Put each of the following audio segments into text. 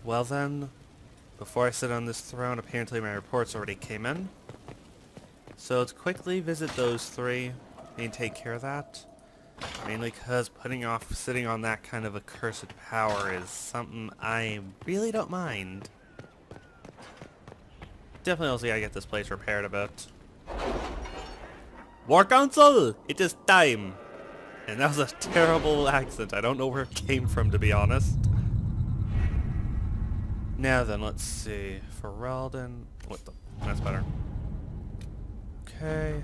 Well then, before I sit on this throne, apparently my reports already came in. So let's quickly visit those three and take care of that. Mainly because putting off sitting on that kind of accursed power is something I really don't mind. Definitely also gotta get this place repaired a bit. War Council! It is time! And that was a terrible accent. I don't know where it came from, to be honest. Now then, let's see. Ferelden. What the? That's better. Okay.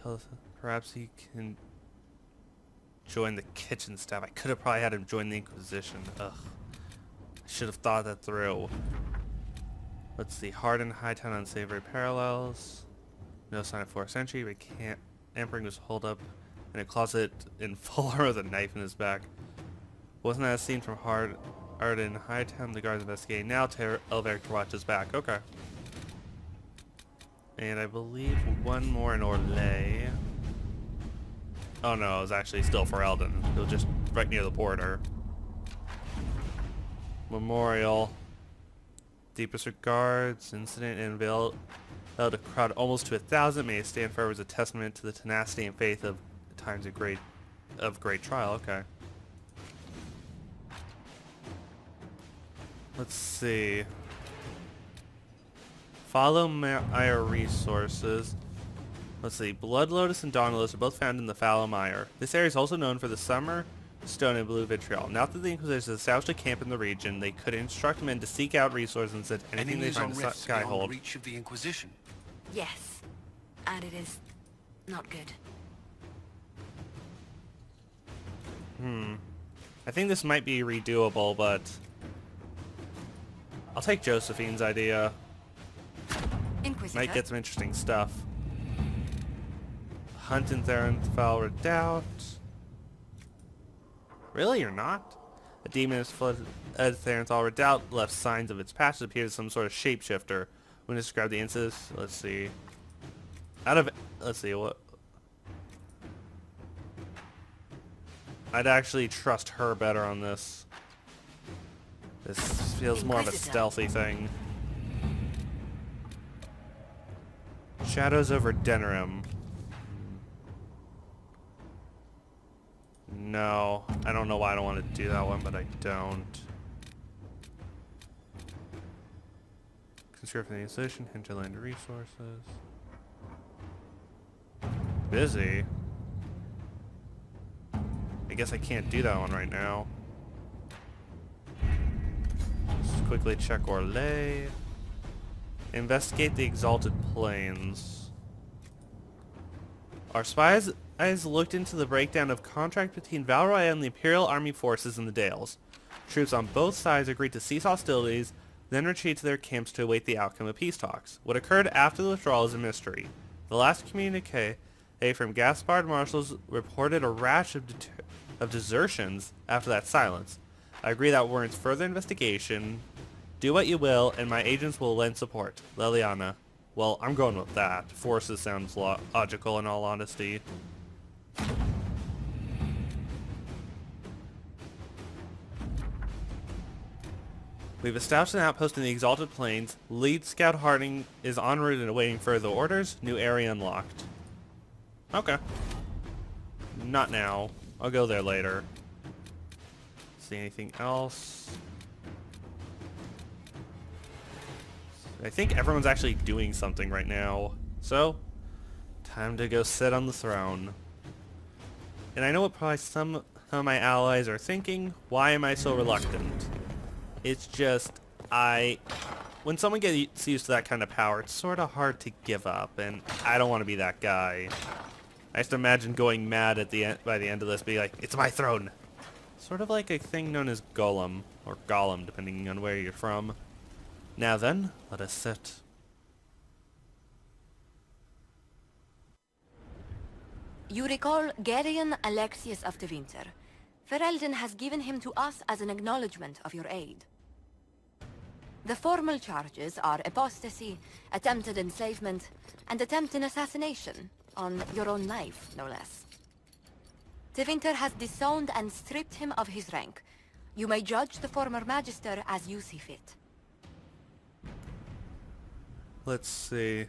Tell us, perhaps he can join the kitchen staff. I could have probably had him join the Inquisition. Ugh. I should have thought that through. Let's see. Hardened Hightown unsavory parallels. No sign of 4th century. We can't. Emperor was holed up in a closet in full armor with a knife in his back. Wasn't that a scene from Hardened Hightown? The guards investigating now. Elvic to watch his back. Okay. And I believe one more in Orlais. Oh no, it was actually still Ferelden. It was just right near the border. Memorial. Deepest regards. Incident and veiled a crowd almost to 1,000. May it stand forever as a testament to the tenacity and faith of times of great trial. Okay. Let's see. Follow Mire resources. Let's see. Blood Lotus and Dawn Lotus are both found in the Fallow Mire. This area is also known for the Summer Stone and Blue Vitriol. Now that the Inquisition established a camp in the region, they could instruct men to seek out resources and set anything they find to Skyhold. Reach of the Inquisition. Yes, and it is not good. I think this might be redoable, but I'll take Josephine's idea. Inquisitor? Might get some interesting stuff. Hunt in Therenfell Redoubt. Really or not? A demon has flooded Therenfell Redoubt, left signs of its past. It appears as some sort of shapeshifter. When describe the incident, let's see. Let's see what. I'd actually trust her better on this. This feels more of a stealthy thing. Shadows over Denerim. No, I don't know why I don't want to do that one, but I don't. Conserve the Inquisition, hinterland resources. Busy. I guess I can't do that one right now. Let's quickly check Orlais. Investigate the Exalted Plains. Our spies looked into the breakdown of contract between Valroy and the Imperial Army forces in the Dales. Troops on both sides agreed to cease hostilities, then retreat to their camps to await the outcome of peace talks. What occurred after the withdrawal is a mystery. The last communique from Gaspard marshals reported a rash of desertions after that silence. I agree that warrants further investigation. Do what you will, and my agents will lend support. Leliana. Well, I'm going with that. Forces sounds logical in all honesty. We've established an outpost in the Exalted Plains. Lead Scout Harding is en route and awaiting further orders. New area unlocked. Okay. Not now. I'll go there later. See anything else? I think everyone's actually doing something right now. So, time to go sit on the throne. And I know what probably some of my allies are thinking. Why am I so reluctant? It's just, when someone gets used to that kind of power, it's sort of hard to give up, and I don't want to be that guy. I just imagine going mad at the end, by the end of this, be like, it's my throne! Sort of like a thing known as Golem, or Gollum, depending on where you're from. Now then, let us sit. You recall Gerion Alexius of the Winter. Ferelden has given him to us as an acknowledgement of your aid. The formal charges are apostasy, attempted enslavement, and attempted assassination, on your own life, no less. De Winter has disowned and stripped him of his rank, You may judge the former Magister as you see fit. Let's see.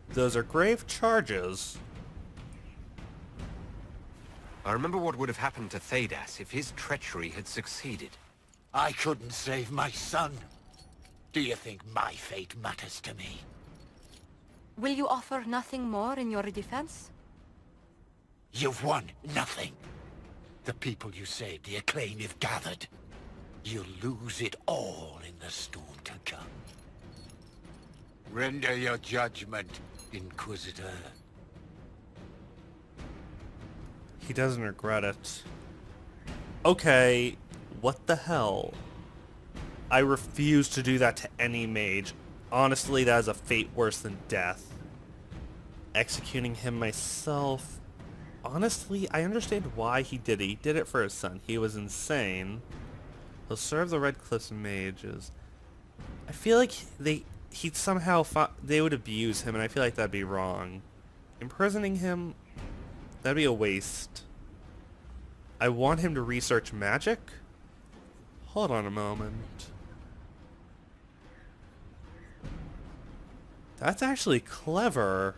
Those are grave charges. I remember what would have happened to Thedas if his treachery had succeeded. I couldn't save my son. Do you think my fate matters to me? Will you offer nothing more in your defense? You've won nothing. The people you saved, the acclaim you've gathered. You'll lose it all in the storm to come. Render your judgment, Inquisitor. He doesn't regret it. Okay, what the hell? I refuse to do that to any mage. Honestly, that is a fate worse than death. Executing him myself... Honestly, I understand why he did it. He did it for his son. He was insane. He'll serve the Red Cliffs mages. I feel like they would abuse him, and I feel like that'd be wrong. Imprisoning him, that'd be a waste. I want him to research magic? Hold on a moment. That's actually clever.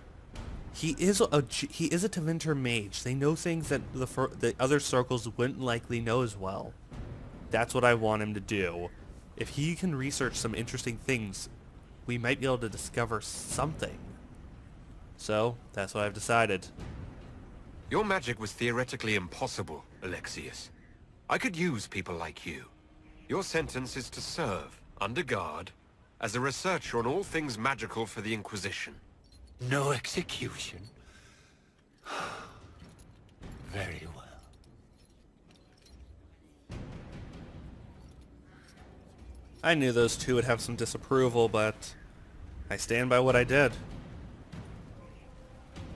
He is a Tevinter mage. They know things that the other circles wouldn't likely know as well. That's what I want him to do. If he can research some interesting things, we might be able to discover something. So, that's what I've decided. Your magic was theoretically impossible, Alexius. I could use people like you. Your sentence is to serve, under guard, as a researcher on all things magical for the Inquisition. No execution? Very well. I knew those two would have some disapproval, but I stand by what I did.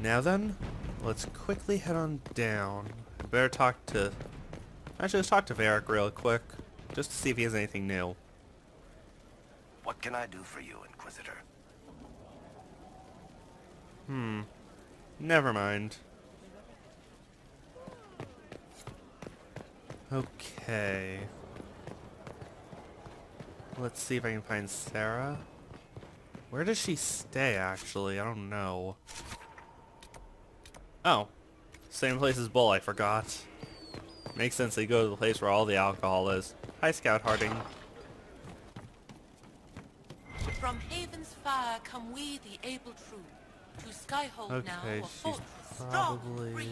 Now then, let's quickly head on down. I better talk to... Actually, let's talk to Varric real quick, just to see if he has anything new. What can I do for you, Inquisitor? Never mind. Okay. Let's see if I can find Sarah. Where does she stay, actually? I don't know. Oh. Same place as Bull, I forgot. Makes sense they go to the place where all the alcohol is. Hi, Scout Harding. From Haven's fire come we, the able true, to Skyhold now, Okay, a she's fortress strong, probably... free.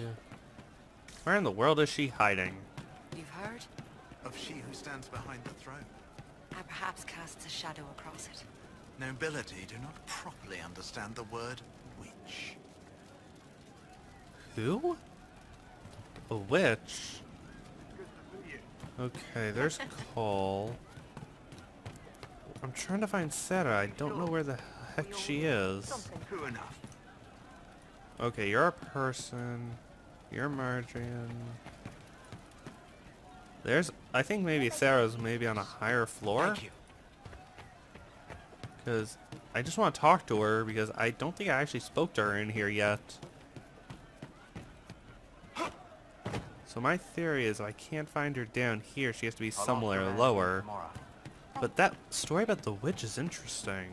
Where in the world is she hiding? You've heard? Of she who stands behind the throne. And perhaps casts a shadow across it. Nobility do not properly understand the word witch. Who? A witch? Okay, there's Cole. I'm trying to find Sarah. I don't know where the heck she is. True enough. Okay, you're a person. You're Margian. I think maybe Sarah's maybe on a higher floor. Thank you. Because I just want to talk to her because I don't think I actually spoke to her in here yet. So my theory is if I can't find her down here, she has to be somewhere lower. But that story about the witch is interesting.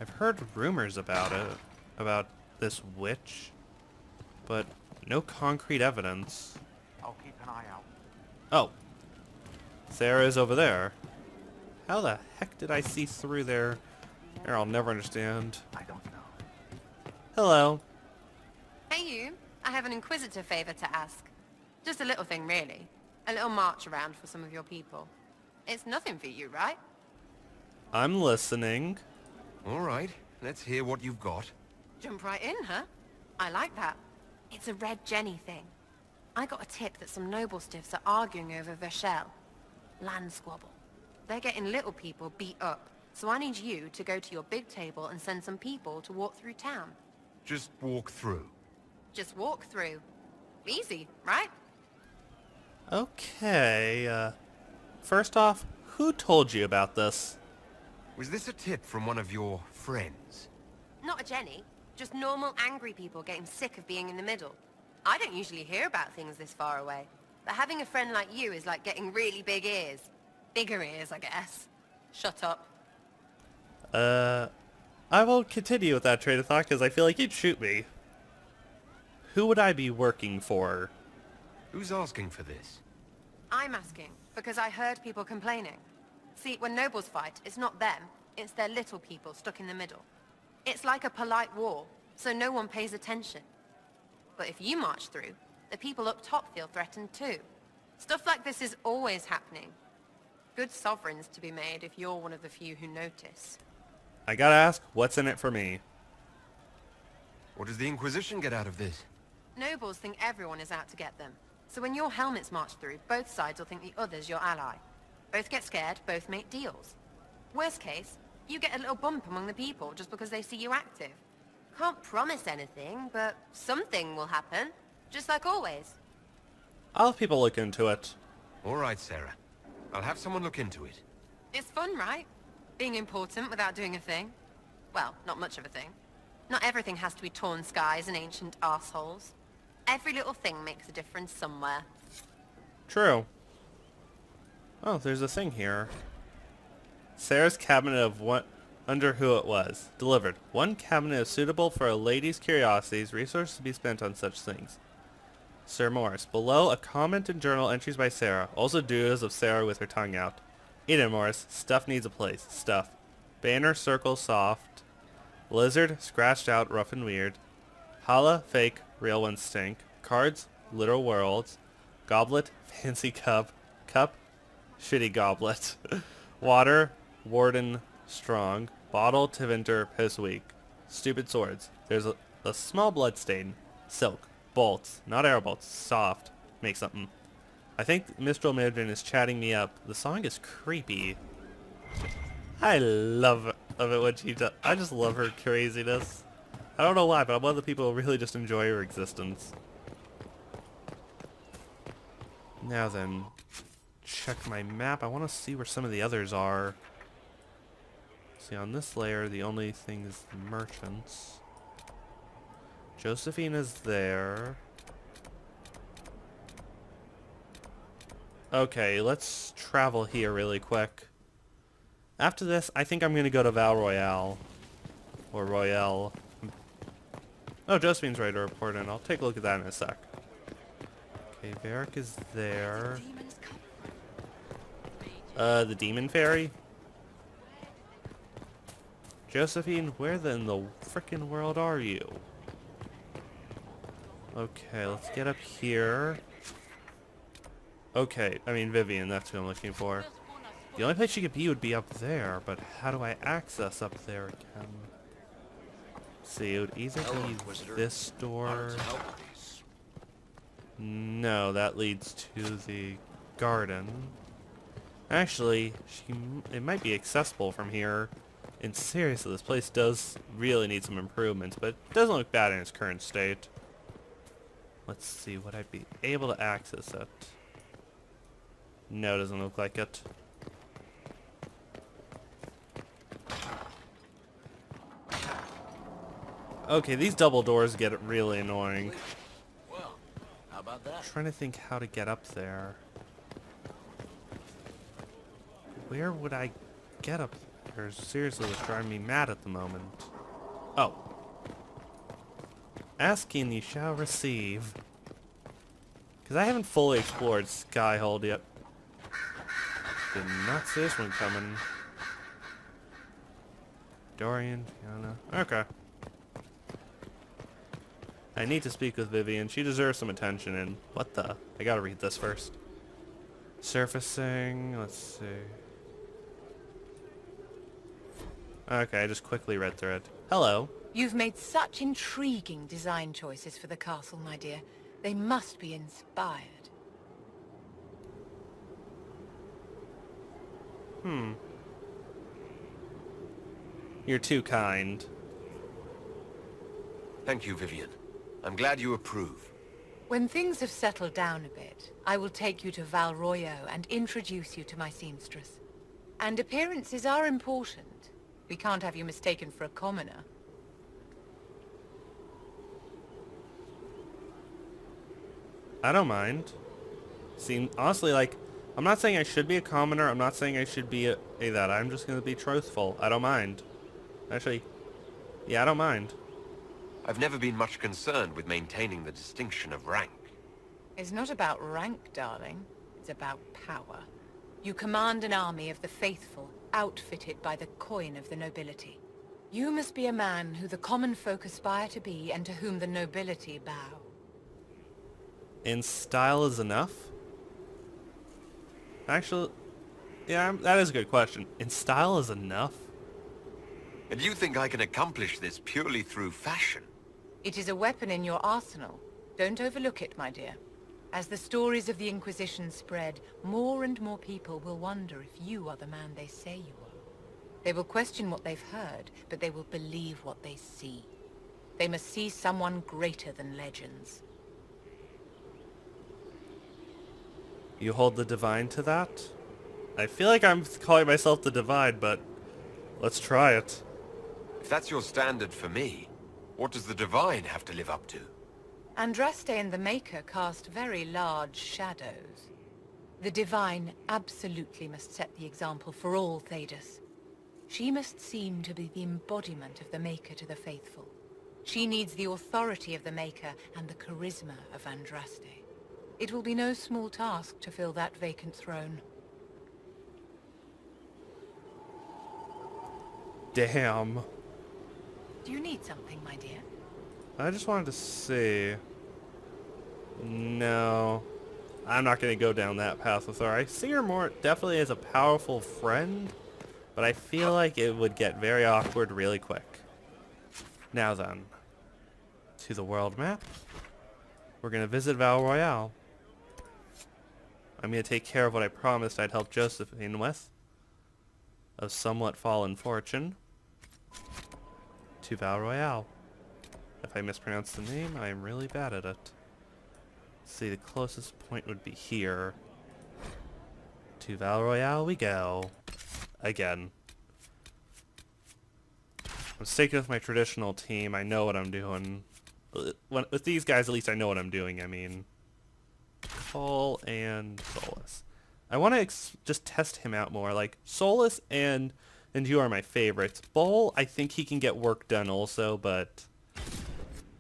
I've heard rumors about it, about this witch, but no concrete evidence. I'll keep an eye out. Oh, Sarah's over there. How the heck did I see through there? There, I'll never understand. I don't know. Hello. Hey you, I have an inquisitor favor to ask. Just a little thing really. A little march around for some of your people. It's nothing for you, right? I'm listening. All right, let's hear what you've got. Jump right in, huh? I like that. It's a Red Jenny thing. I got a tip that some noble stiffs are arguing over Verschel. Land squabble. They're getting little people beat up, so I need you to go to your big table and send some people to walk through town. Just walk through. Just walk through. Easy, right? Okay, first off, who told you about this? Was this a tip from one of your friends? Not a Jenny. Just normal angry people getting sick of being in the middle. I don't usually hear about things this far away. But having a friend like you is like getting really big ears. Bigger ears, I guess. Shut up. I will continue with that train of thought because I feel like you'd shoot me. Who would I be working for? Who's asking for this? I'm asking because I heard people complaining. See, when nobles fight, it's not them. It's their little people stuck in the middle. It's like a polite war, so no one pays attention. But if you march through, the people up top feel threatened too. Stuff like this is always happening. Good sovereigns to be made if you're one of the few who notice. I gotta ask, what's in it for me? What does the Inquisition get out of this? Nobles think everyone is out to get them. So when your helmets march through, both sides will think the other's your ally. Both get scared, both make deals. Worst case, you get a little bump among the people just because they see you active. Can't promise anything, but something will happen. Just like always. I'll have people look into it. All right, Sarah. I'll have someone look into it. It's fun, right? Being important without doing a thing. Well, not much of a thing. Not everything has to be torn skies and ancient arseholes. Every little thing makes a difference somewhere. True. Oh, there's a thing here. Sarah's cabinet of what? Under who it was. Delivered. One cabinet is suitable for a lady's curiosities. Resources to be spent on such things. Sir Morris. Below, a comment in journal entries by Sarah. Also doodles of Sarah with her tongue out. Eden Morris. Stuff needs a place. Stuff. Banner, circle, soft. Lizard, scratched out, rough and weird. Hala, fake, real ones stink. Cards, literal worlds. Goblet, fancy cup. Cup, shitty goblet. Water, warden, strong. Bottle, Tevinter, piss weak. Stupid swords. There's a small blood stain. Silk. Bolts. Not arrow bolts. Soft. Make something. I think Mistral Midrin is chatting me up. The song is creepy. I love it when she does. I just love her craziness. I don't know why, but I'm one of the people who really just enjoy her existence. Now then, check my map. I want to see where some of the others are. See, on this layer, the only thing is the merchants. Josephine is there. Okay, let's travel here really quick. After this, I think I'm going to go to Val Royale. Or Royale. Oh, Josephine's ready to report in. I'll take a look at that in a sec. Okay, Varric is there. The Demon Fairy? Josephine, where in the frickin' world are you? Okay, let's get up here. Okay, I mean Vivian, that's who I'm looking for. The only place she could be would be up there, but how do I access up there again? Let's see, it would either be this door. No, that leads to the garden. Actually, it might be accessible from here. And seriously, this place does really need some improvements, but it doesn't look bad in its current state. Let's see, would I be able to access it? No, it doesn't look like it. Okay, these double doors get really annoying. Well, how about that? Trying to think how to get up there. Where would I get up there? Seriously, what's driving me mad at the moment. Oh. Asking you shall receive. Because I haven't fully explored Skyhold yet. Did not see this one coming. Dorian, Fiona. Okay. I need to speak with Vivian. She deserves some attention, and what the? I gotta read this first. Surfacing, let's see. Okay, I just quickly read through it. Hello. You've made such intriguing design choices for the castle, my dear. They must be inspired. You're too kind. Thank you, Vivian. I'm glad you approve. When things have settled down a bit, I will take you to Val Royo and introduce you to my seamstress. And appearances are important. We can't have you mistaken for a commoner. I don't mind. Honestly, like, I'm not saying I should be a commoner. I'm not saying I should be a that. I'm just gonna be truthful. I don't mind. Actually, yeah, I don't mind. I've never been much concerned with maintaining the distinction of rank. It's not about rank, darling. It's about power. You command an army of the faithful, outfitted by the coin of the nobility. You must be a man who the common folk aspire to be and to whom the nobility bow. In style is enough? Actually, yeah, that is a good question. In style is enough? And you think I can accomplish this purely through fashion? It is a weapon in your arsenal. Don't overlook it, my dear. As the stories of the Inquisition spread, more and more people will wonder if you are the man they say you are. They will question what they've heard, but they will believe what they see. They must see someone greater than legends. You hold the Divine to that? I feel like I'm calling myself the Divine, but let's try it. If that's your standard for me, what does the Divine have to live up to? Andraste and the Maker cast very large shadows. The Divine absolutely must set the example for all Thedas. She must seem to be the embodiment of the Maker to the faithful. She needs the authority of the Maker and the charisma of Andraste. It will be no small task to fill that vacant throne. Damn. Do you need something, my dear? I just wanted to see. No. I'm not going to go down that path with her. I see her more definitely as a powerful friend, but I feel like it would get very awkward really quick. Now then, to the world map. We're going to visit Val Royale. I'm going to take care of what I promised I'd help Josephine with. Of somewhat fallen fortune. To Val Royale. If I mispronounce the name, I am really bad at it. Let's see, the closest point would be here. To Val Royale we go. Again. I'm sticking with my traditional team. I know what I'm doing. With these guys, at least I know what I'm doing. I mean, Cole and Solus. I want to just test him out more. Like, Solus and you are my favorites. Bull, I think he can get work done also, but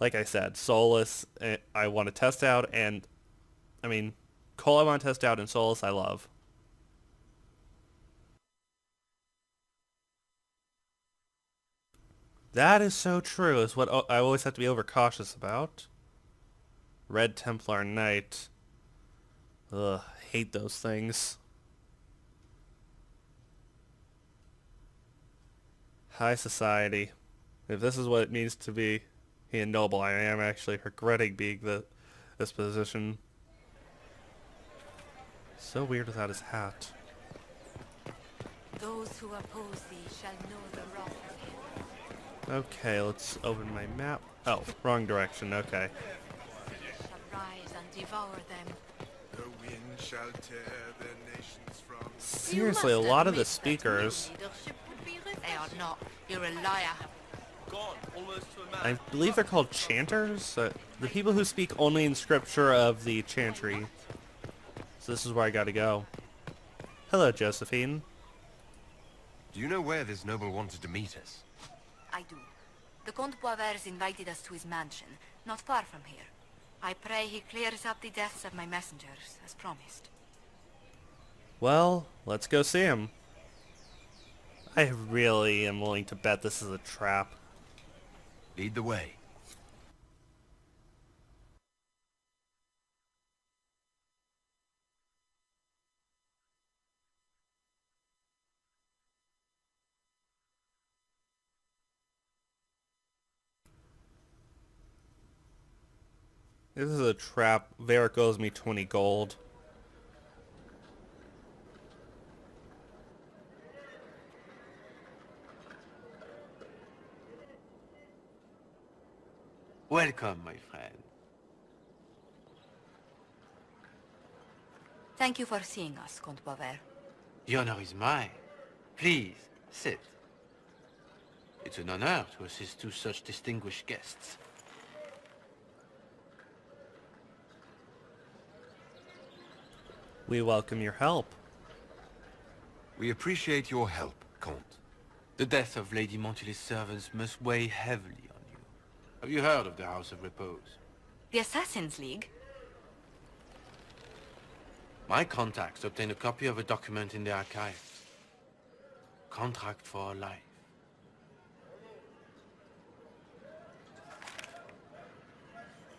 like I said, Solus I want to test out, and I mean, Cole I want to test out, and Solus I love. That is so true, is what I always have to be overcautious about. Red Templar Knight. Ugh, hate those things. High society. If this is what it means to be a noble, I am actually regretting being this position. So weird without his hat. Those who oppose thee shall know the wrath of him. Okay, let's open my map. Oh, wrong direction, okay. Shall rise and devour them. The wind shall tear their nations from... Seriously, a lot of the speakers, They are not. You're a liar. I believe they're called chanters? The people who speak only in scripture of the chantry. So this is where I gotta go. Hello, Josephine. Do you know where this noble wanted to meet us? I do. The Comte Boisvert's invited us to his mansion, not far from here. I pray he clears up the deaths of my messengers, as promised. Well, let's go see him. I really am willing to bet this is a trap. Lead the way. This is a trap. Varric owes me 20 gold. Welcome, my friend. Thank you for seeing us, Comte Boisvert. The honor is mine. Please, sit. It's an honor to assist two such distinguished guests. We welcome your help. We appreciate your help, Comte. The death of Lady Montily's servants must weigh heavily on you. Have you heard of the House of Repose? The Assassin's League? My contacts obtained a copy of a document in the archives. Contract for life.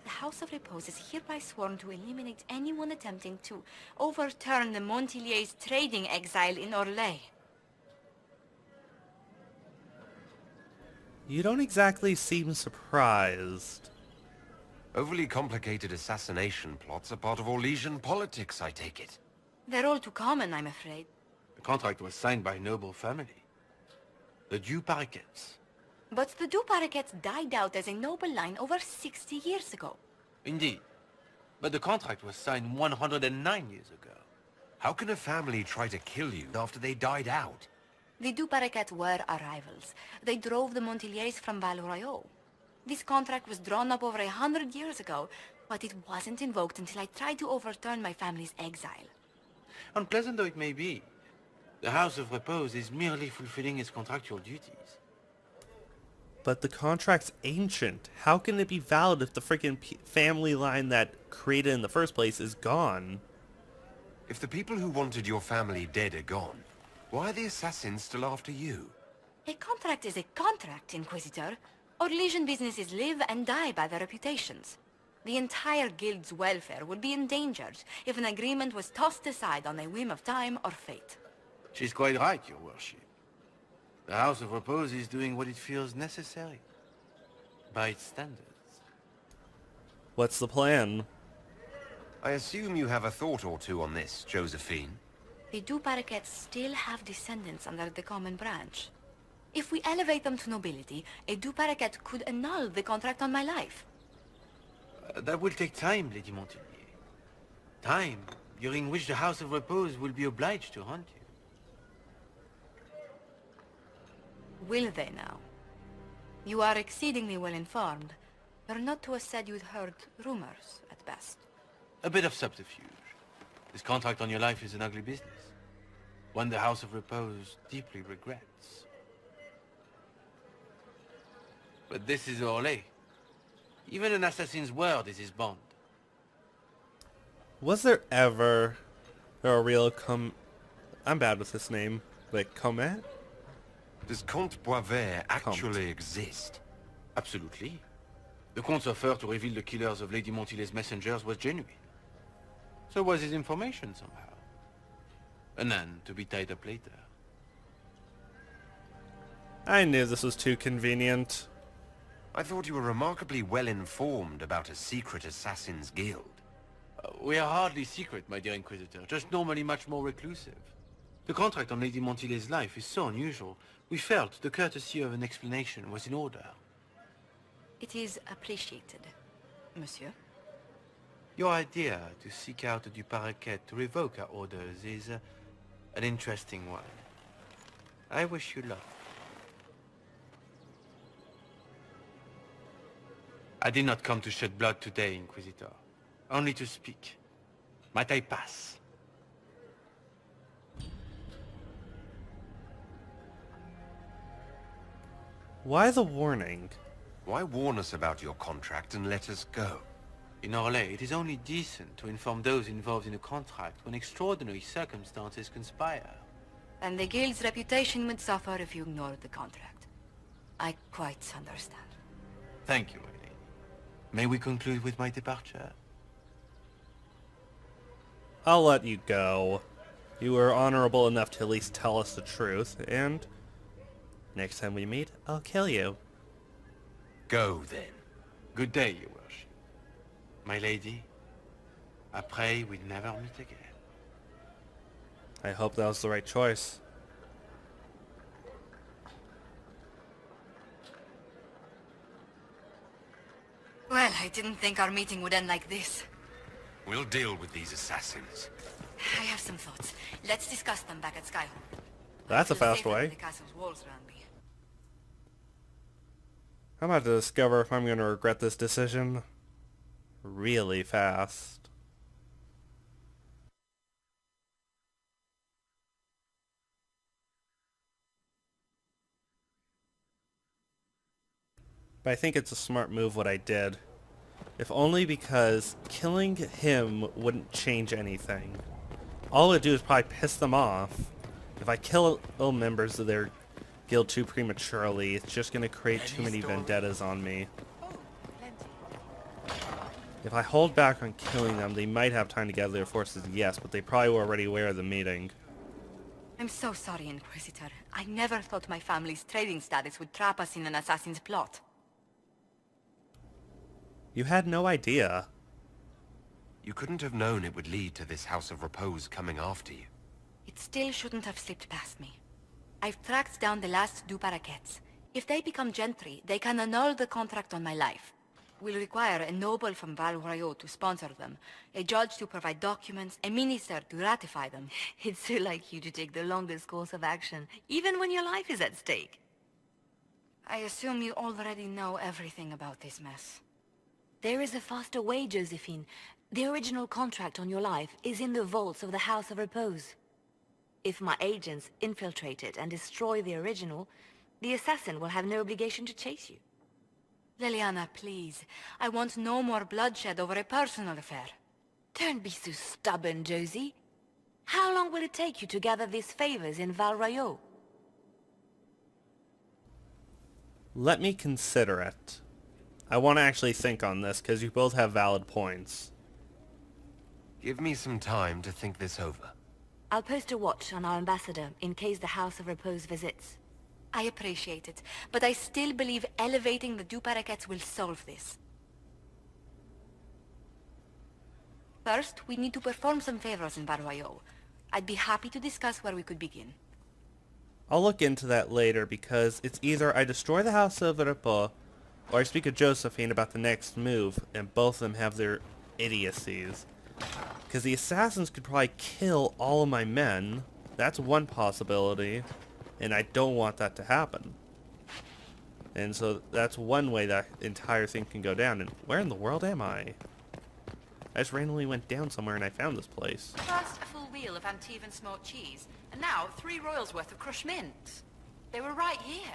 The House of Repose is hereby sworn to eliminate anyone attempting to overturn the Montilier's trading exile in Orlais. You don't exactly seem surprised. Overly complicated assassination plots are part of Orlesian politics, I take it. They're all too common, I'm afraid. The contract was signed by a noble family. The Du Paraquets. But the Du Paraquets died out as a noble line over 60 years ago. Indeed. But the contract was signed 109 years ago. How can a family try to kill you after they died out? The Du Paraquets were our rivals. They drove the Montiliers from Val Royaux. This contract was drawn up over 100 years ago, but it wasn't invoked until I tried to overturn my family's exile. Unpleasant though it may be, the House of Repose is merely fulfilling its contractual duties. But the contract's ancient. How can it be valid if the freaking family line that created in the first place is gone? If the people who wanted your family dead are gone, why are the assassins still after you? A contract is a contract, Inquisitor. Orlesian businesses live and die by their reputations. The entire guild's welfare would be endangered if an agreement was tossed aside on a whim of time or fate. She's quite right, Your Worship. The House of Repose is doing what it feels necessary, by its standards. What's the plan? I assume you have a thought or two on this, Josephine. The Du Paraquets still have descendants under the common branch. If we elevate them to nobility, a Du Paraquet could annul the contract on my life. That will take time, Lady Montilyet. Time during which the House of Repose will be obliged to hunt you. Will they now? You are exceedingly well informed. You're not to have said you'd heard rumors, at best. A bit of subterfuge. This contract on your life is an ugly business. One the House of Repose deeply regrets. But this is Orlais. Even an assassin's word is his bond. Was there ever a real I'm bad with this name. Like, Comet? Does Comte Boisvert actually exist? Absolutely. The Comte's offer to reveal the killers of Lady Montily's messengers was genuine. So was his information somehow. An end to be tied up later. I knew this was too convenient. I thought you were remarkably well informed about a secret assassin's guild. We are hardly secret, my dear Inquisitor, just normally much more reclusive. The contract on Lady Montily's life is so unusual, we felt the courtesy of an explanation was in order. It is appreciated, monsieur. Your idea to seek out a Du Paraquet to revoke our orders is an interesting one. I wish you luck. I did not come to shed blood today, Inquisitor. Only to speak. Might I pass? Why the warning? Why warn us about your contract and let us go? In Orlais, it is only decent to inform those involved in a contract when extraordinary circumstances conspire. And the guild's reputation would suffer if you ignored the contract. I quite understand. Thank you, my lady. May we conclude with my departure? I'll let you go. You were honorable enough to at least tell us the truth, and next time we meet, I'll kill you. Go then. Good day, Your Worship. My lady, I pray we'll never meet again. I hope that was the right choice. Well, I didn't think our meeting would end like this. We'll deal with these assassins. I have some thoughts. Let's discuss them back at Skyhold. That's a I feel fast safer way. than the castle's walls around me. I'm about to discover if I'm going to regret this decision really fast. but I think it's a smart move what I did. If only because killing him wouldn't change anything. All it would do is probably piss them off. If I kill members of their guild too prematurely, it's just going to create too many vendettas on me. If I hold back on killing them, they might have time to gather their forces, yes, but they probably were already aware of the meeting. I'm so sorry, Inquisitor. I never thought my family's trading status would trap us in an assassin's plot. You had no idea. You couldn't have known it would lead to this House of Repose coming after you. It still shouldn't have slipped past me. I've tracked down the last Du Paraquets. If they become gentry, they can annul the contract on my life. We'll require a noble from Val Royeaux to sponsor them, a judge to provide documents, a minister to ratify them. It's so like you to take the longest course of action, even when your life is at stake. I assume you already know everything about this mess. There is a faster way, Josephine. The original contract on your life is in the vaults of the House of Repose. If my agents infiltrate it and destroy the original, the assassin will have no obligation to chase you. Leliana, please. I want no more bloodshed over a personal affair. Don't be so stubborn, Josie. How long will it take you to gather these favors in Val Royeaux? Let me consider it. I want to actually think on this, because you both have valid points. Give me some time to think this over. I'll post a watch on our ambassador in case the House of Repose visits. I appreciate it, but I still believe elevating the Du Paraquets will solve this. First, we need to perform some favors in Val Royeaux. I'd be happy to discuss where we could begin. I'll look into that later, because it's either I destroy the House of Repos, or I speak to Josephine about the next move, and both of them have their idiocies. Because the assassins could probably kill all of my men. That's one possibility. And I don't want that to happen. And so that's one way that entire thing can go down. And where in the world am I? I just randomly went down somewhere and I found this place. First, a full wheel of Antivan smoked cheese, and now 3 royals worth of crushed mint. They were right here.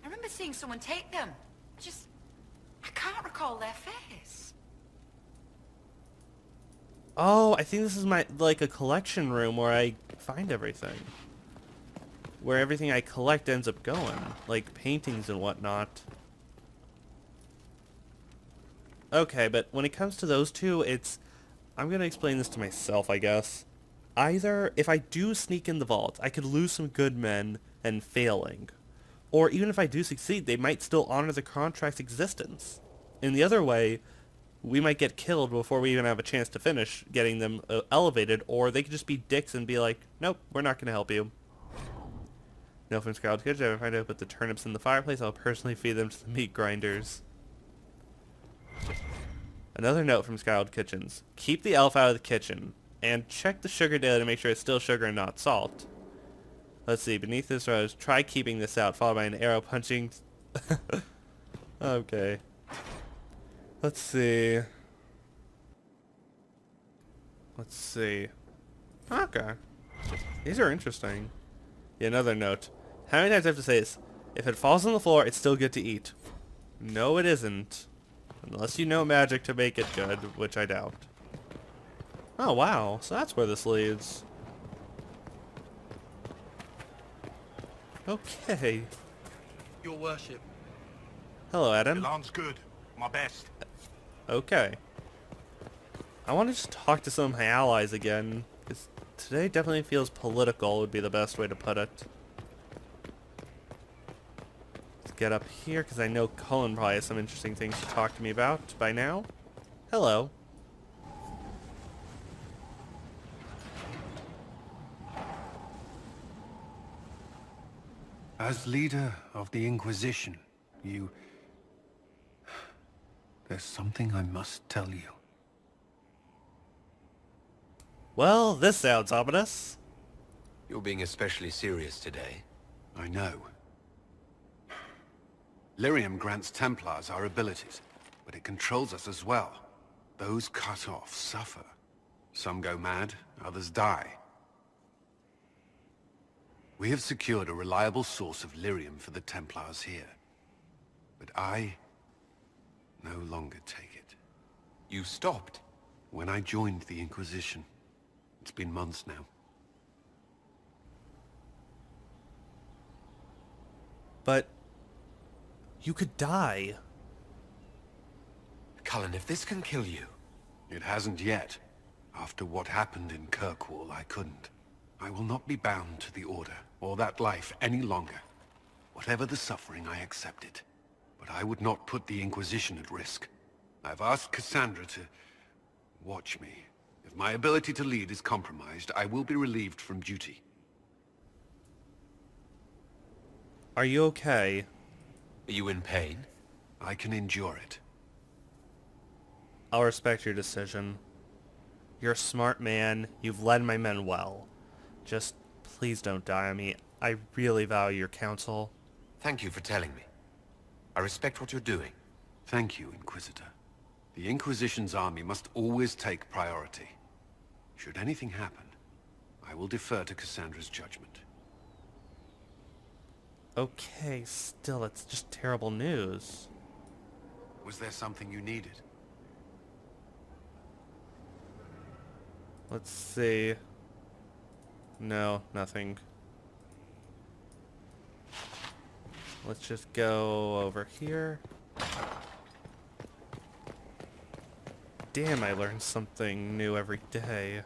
I remember seeing someone take them. I can't recall their face. Oh, I think this is my, like, a collection room where I find everything. Where everything I collect ends up going. Like paintings and whatnot. Okay, but when it comes to those two, it's... I'm gonna explain this to myself, I guess. Either, if I do sneak in the vault, I could lose some good men and failing. Or even if I do succeed, they might still honor the contract's existence. In the other way, we might get killed before we even have a chance to finish getting them elevated, or they could just be dicks and be like, nope, we're not gonna help you. No from Scarlet Kitchen, if I find out to put the turnips in the fireplace, I'll personally feed them to the meat grinders. Another note from Scarlet Kitchens. Keep the elf out of the kitchen. And check the sugar daily to make sure it's still sugar and not salt. Let's see, beneath this rose, try keeping this out, followed by an arrow punching... Okay. Let's see. Let's see. Okay. These are interesting. Yeah, another note. How many times do I have to say this? If it falls on the floor, it's still good to eat. No, it isn't. Unless you know magic to make it good, which I doubt. Oh, wow. So that's where this leads. Okay. Your worship. Hello, Adam. Milan's good. My best. Okay. I want to just talk to some of my allies again, because today definitely feels political would be the best way to put it. Let's get up here, because I know Cullen probably has some interesting things to talk to me about by now. Hello. As leader of the Inquisition, there's something I must tell you. Well, this sounds ominous. You're being especially serious today. I know. Lyrium grants Templars our abilities, but it controls us as well. Those cut off suffer. Some go mad, others die. We have secured a reliable source of lyrium for the Templars here. But I no longer take it. You stopped? When I joined the Inquisition. It's been months now. But you could die. Cullen, if this can kill you... It hasn't yet. After what happened in Kirkwall, I couldn't. I will not be bound to the Order, or that life any longer. Whatever the suffering, I accept it. But I would not put the Inquisition at risk. I've asked Cassandra to... watch me. If my ability to lead is compromised, I will be relieved from duty. Are you okay? Are you in pain? I can endure it. I'll respect your decision. You're a smart man. You've led my men well. Just please don't die on me. I really value your counsel. Thank you for telling me. I respect what you're doing. Thank you, Inquisitor. The Inquisition's army must always take priority. Should anything happen, I will defer to Cassandra's judgment. Okay, still, it's just terrible news. Was there something you needed? Let's see. No, nothing. Let's just go over here. Damn, I learn something new every day.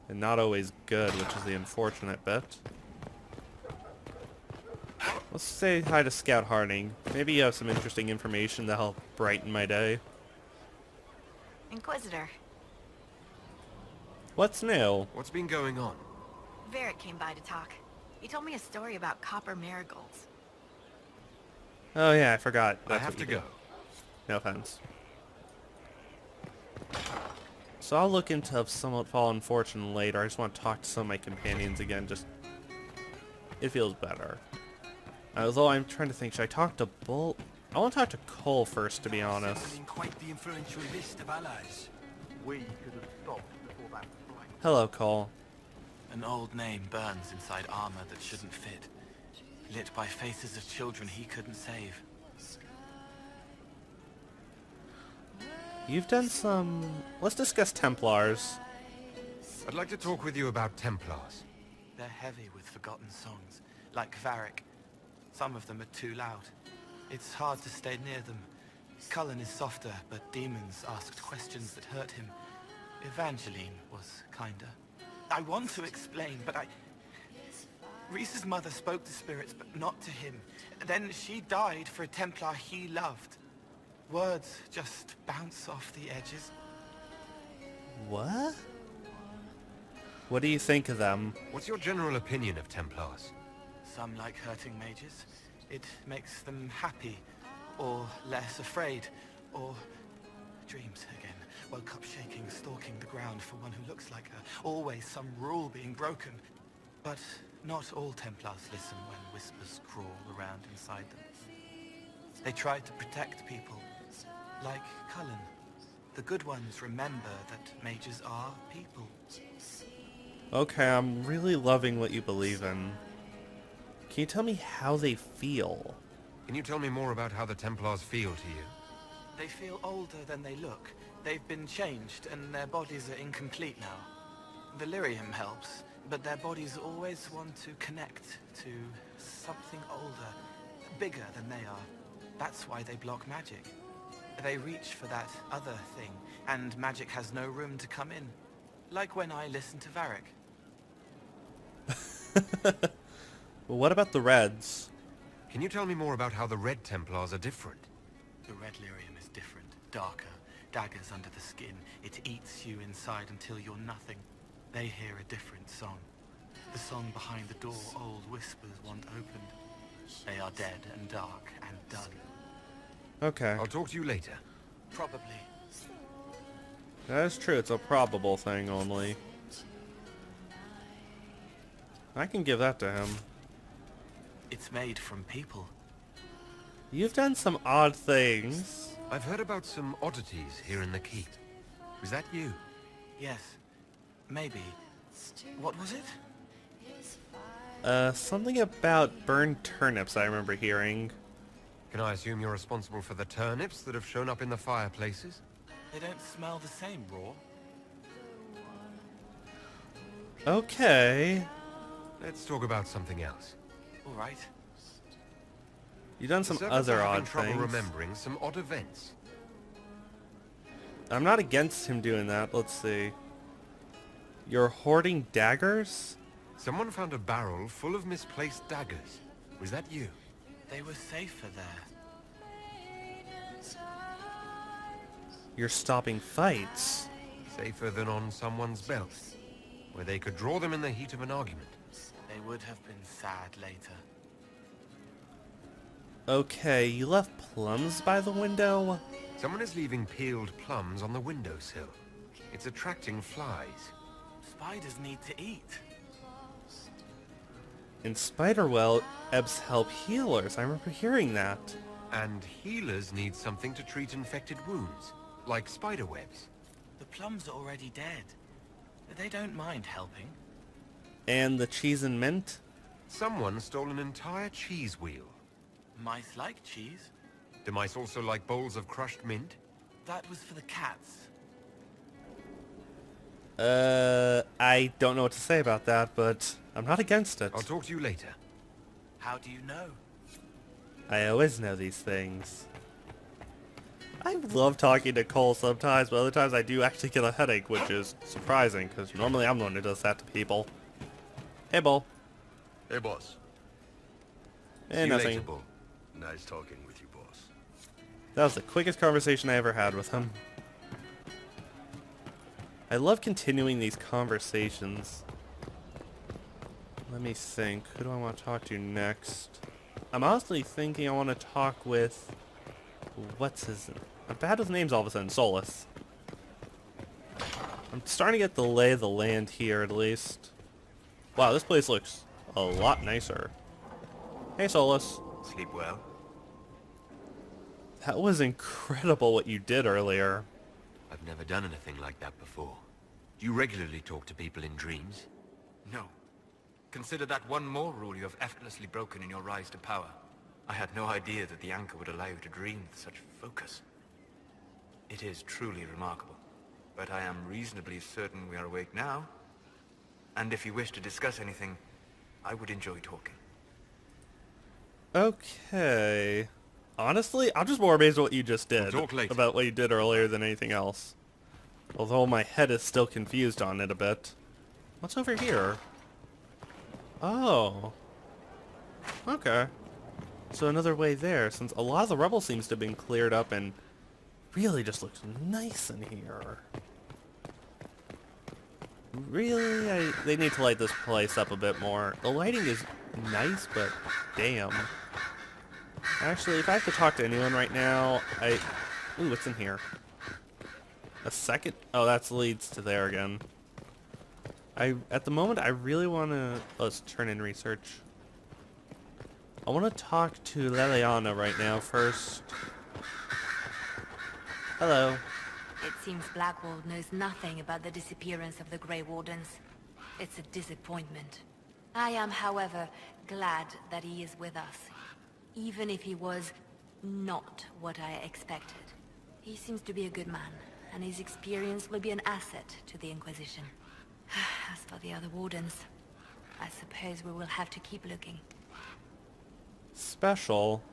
And not always good, which is the unfortunate bit. Let's say hi to Scout Harding. Maybe you have some interesting information to help brighten my day. Inquisitor, What's new? What's been going on? Varric came by to talk. He told me a story about copper marigolds. Oh yeah, I forgot. I That's have what to you go. do. No offense. So I'll look into Somewhat Fallen Fortune later. I just want to talk to some of my companions again. Just... it feels better. Although I'm trying to think, should I talk to Bull? I want to talk to Cole first, to be honest. Quite the influential list of allies. We could have stopped before that fight. Hello, Cole. An old name burns inside armor that shouldn't fit, lit by faces of children he couldn't save. You've done some... let's discuss Templars. I'd like to talk with you about Templars. They're heavy with forgotten songs, like Varric. Some of them are too loud. It's hard to stay near them. Cullen is softer, but demons asked questions that hurt him. Evangeline was kinder. I want to explain, but Reese's mother spoke to spirits, but not to him. Then she died for a Templar he loved. Words just bounce off the edges. What? What do you think of them? What's your general opinion of Templars? Some like hurting mages. It makes them happy, or less afraid, or dreams again. Woke up shaking, stalking the ground for one who looks like her. Always some rule being broken. But not all Templars listen when whispers crawl around inside them. They try to protect people, like Cullen. The good ones remember that mages are people. Okay, I'm really loving what you believe in. Can you tell me how they feel? Can you tell me more about how the Templars feel to you? They feel older than they look. They've been changed, and their bodies are incomplete now. Delirium helps, but their bodies always want to connect to something older, bigger than they are. That's why they block magic. They reach for that other thing, and magic has no room to come in. Like when I listen to Varric. Well, what about the Reds? Can you tell me more about how the Red Templars are different? The red lyrium is different, darker. Daggers under the skin. It eats you inside until you're nothing. They hear a different song. The song behind the door old whispers want opened. They are dead and dark and done. Okay. I'll talk to you later. Probably. That is true, it's a probable thing only. I can give that to him. It's made from people. You've done some odd things. I've heard about some oddities here in the keep. Was that you? Yes. Maybe. What was it? Something about burned turnips I remember hearing. Can I assume you're responsible for the turnips that have shown up in the fireplaces? They don't smell the same raw. Okay. Let's talk about something else. All right. You've done some The servants other are having odd trouble things. remembering some odd events. I'm not against him doing that. Let's see. You're hoarding daggers? Someone found a barrel full of misplaced daggers. Was that you? They were safer there. You're stopping fights. Safer than on someone's belt, where they could draw them in the heat of an argument. They would have been sad later. Okay, you left plums by the window? Someone is leaving peeled plums on the windowsill. It's attracting flies. Spiders need to eat. In Spiderwell, Ebbs help healers. I remember hearing that. And healers need something to treat infected wounds, like spider webs. The plums are already dead. They don't mind helping. And the cheese and mint? Someone stole an entire cheese wheel. Mice like cheese. Do mice also like bowls of crushed mint? That was for the cats. I don't know what to say about that, but I'm not against it. I'll talk to you later. How do you know? I always know these things. I love talking to Cole sometimes, but other times I do actually get a headache, which is surprising, because normally I'm the one who does that to people. Hey, Bull. Hey, boss. Eh, See you nothing. later, Bull. Nice talking with you, boss. That was the quickest conversation I ever had with him. I love continuing these conversations. Let me think. Who do I want to talk to next? I'm honestly thinking I want to talk with... What's his... I'm bad with names all of a sudden. Solus. I'm starting to get the lay of the land here, at least. Wow, this place looks a lot nicer. Hey, Solus. Sleep well? That was incredible what you did earlier. I've never done anything like that before. Do you regularly talk to people in dreams? No. Consider that one more rule you have effortlessly broken in your rise to power. I had no idea that the anchor would allow you to dream with such focus. It is truly remarkable. But I am reasonably certain we are awake now. And if you wish to discuss anything, I would enjoy talking. Okay. Honestly, I'm just more amazed at what you just did. We'll talk later. About what you did earlier than anything else. Although my head is still confused on it a bit. What's over here? Oh. Okay. So another way there, since a lot of the rubble seems to have been cleared up and really just looks nice in here. Really? They need to light this place up a bit more. The lighting is nice, but damn. Actually, if I have to talk to anyone right now, Ooh, what's in here? A second? Oh, that leads to there again. At the moment, I really want to... Let's turn in research. I want to talk to Leliana right now first. Hello. It seems Blackwall knows nothing about the disappearance of the Grey Wardens. It's a disappointment. I am, however, glad that he is with us, even if he was not what I expected. He seems to be a good man, and his experience will be an asset to the Inquisition. As for the other Wardens, I suppose we will have to keep looking. Special.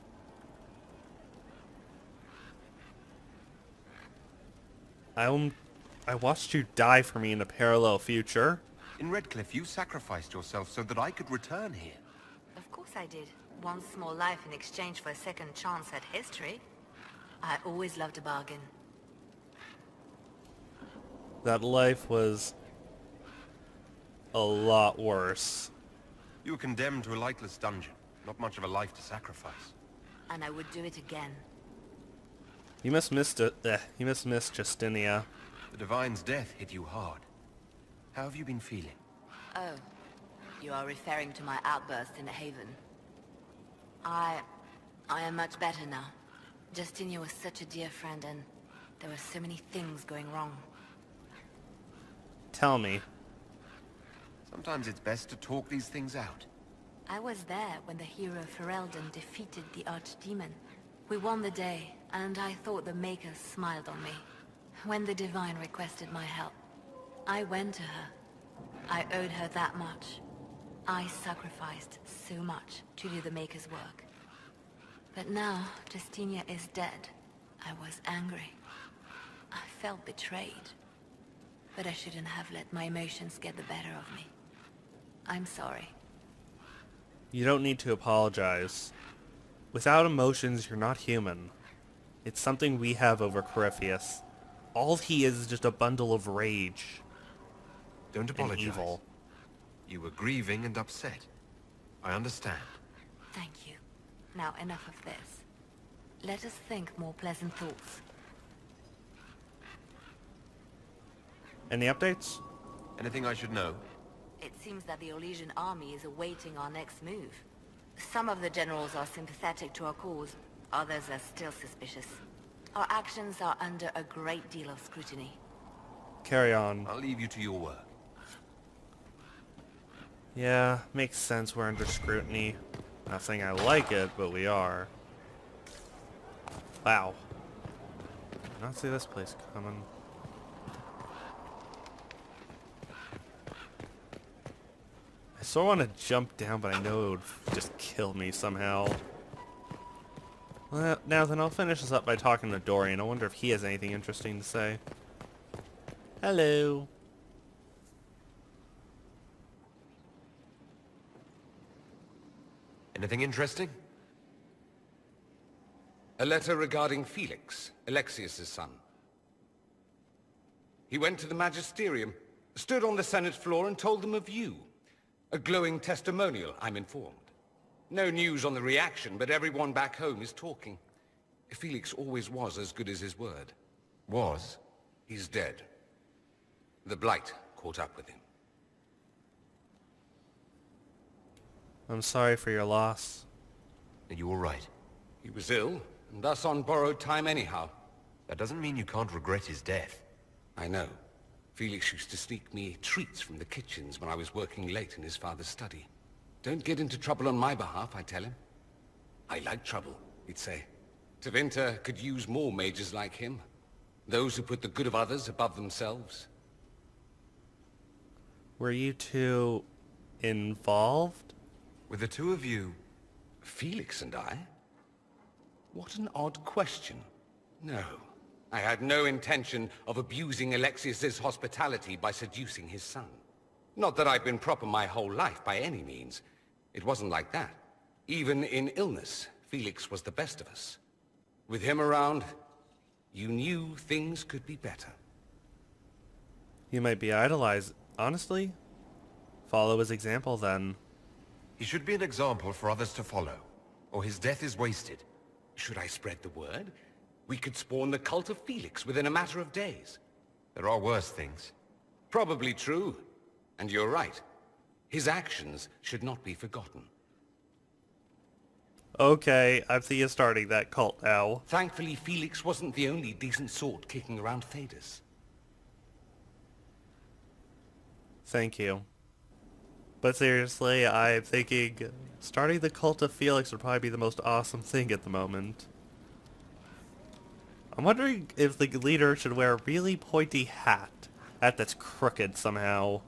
I watched you die for me in a parallel future. In Redcliffe, you sacrificed yourself so that I could return here. Of course I did. One small life in exchange for a second chance at history. I always loved a bargain. That life was a lot worse. You were condemned to a lightless dungeon. Not much of a life to sacrifice. And I would do it again. You must miss Justinia. The Divine's death hit you hard. How have you been feeling? Oh, you are referring to my outburst in the Haven. I am much better now. Justinia was such a dear friend, and there were so many things going wrong. Tell me. Sometimes it's best to talk these things out. I was there when the hero Ferelden defeated the Archdemon. We won the day, and I thought the Maker smiled on me. When the Divine requested my help, I went to her. I owed her that much. I sacrificed so much to do the Maker's work. But now, Justinia is dead. I was angry. I felt betrayed. But I shouldn't have let my emotions get the better of me. I'm sorry. You don't need to apologize. Without emotions, you're not human. It's something we have over Corypheus. All he is just a bundle of rage. Don't And apologize. evil. You were grieving and upset. I understand. Thank you. Now enough of this. Let us think more pleasant thoughts. Any updates? Anything I should know? It seems that the Orlesian army is awaiting our next move. Some of the generals are sympathetic to our cause, others are still suspicious. Our actions are under a great deal of scrutiny. Carry on. I'll leave you to your work. Yeah, makes sense we're under scrutiny. Not saying I like it, but we are. Wow. Did not see this place coming. I sort of want to jump down, but I know it would just kill me somehow. Well, now then, I'll finish this up by talking to Dorian. I wonder if he has anything interesting to say. Hello. Anything interesting? A letter regarding Felix, Alexius's son. He went to the Magisterium, stood on the Senate floor and told them of you. A glowing testimonial, I'm informed. No news on the reaction, but everyone back home is talking. Felix always was as good as his word. Was? He's dead. The Blight caught up with him. I'm sorry for your loss. Are you alright? He was ill, and thus on borrowed time anyhow. That doesn't mean you can't regret his death. I know. Felix used to sneak me treats from the kitchens when I was working late in his father's study. Don't get into trouble on my behalf, I tell him. I like trouble, he'd say. Tevinter could use more mages like him. Those who put the good of others above themselves. Were you two involved? With the two of you... Felix and I? What an odd question. No, I had no intention of abusing Alexius's hospitality by seducing his son. Not that I've been proper my whole life, by any means. It wasn't like that. Even in illness, Felix was the best of us. With him around, you knew things could be better. You might be idolized. Honestly, follow his example then. He should be an example for others to follow, or his death is wasted. Should I spread the word? We could spawn the cult of Felix within a matter of days. There are worse things. Probably true. And you're right. His actions should not be forgotten. Okay, I see you starting that cult now. Thankfully, Felix wasn't the only decent sort kicking around Thedas. Thank you. But seriously, I'm thinking starting the cult of Felix would probably be the most awesome thing at the moment. I'm wondering if the leader should wear a really pointy hat. That's crooked somehow.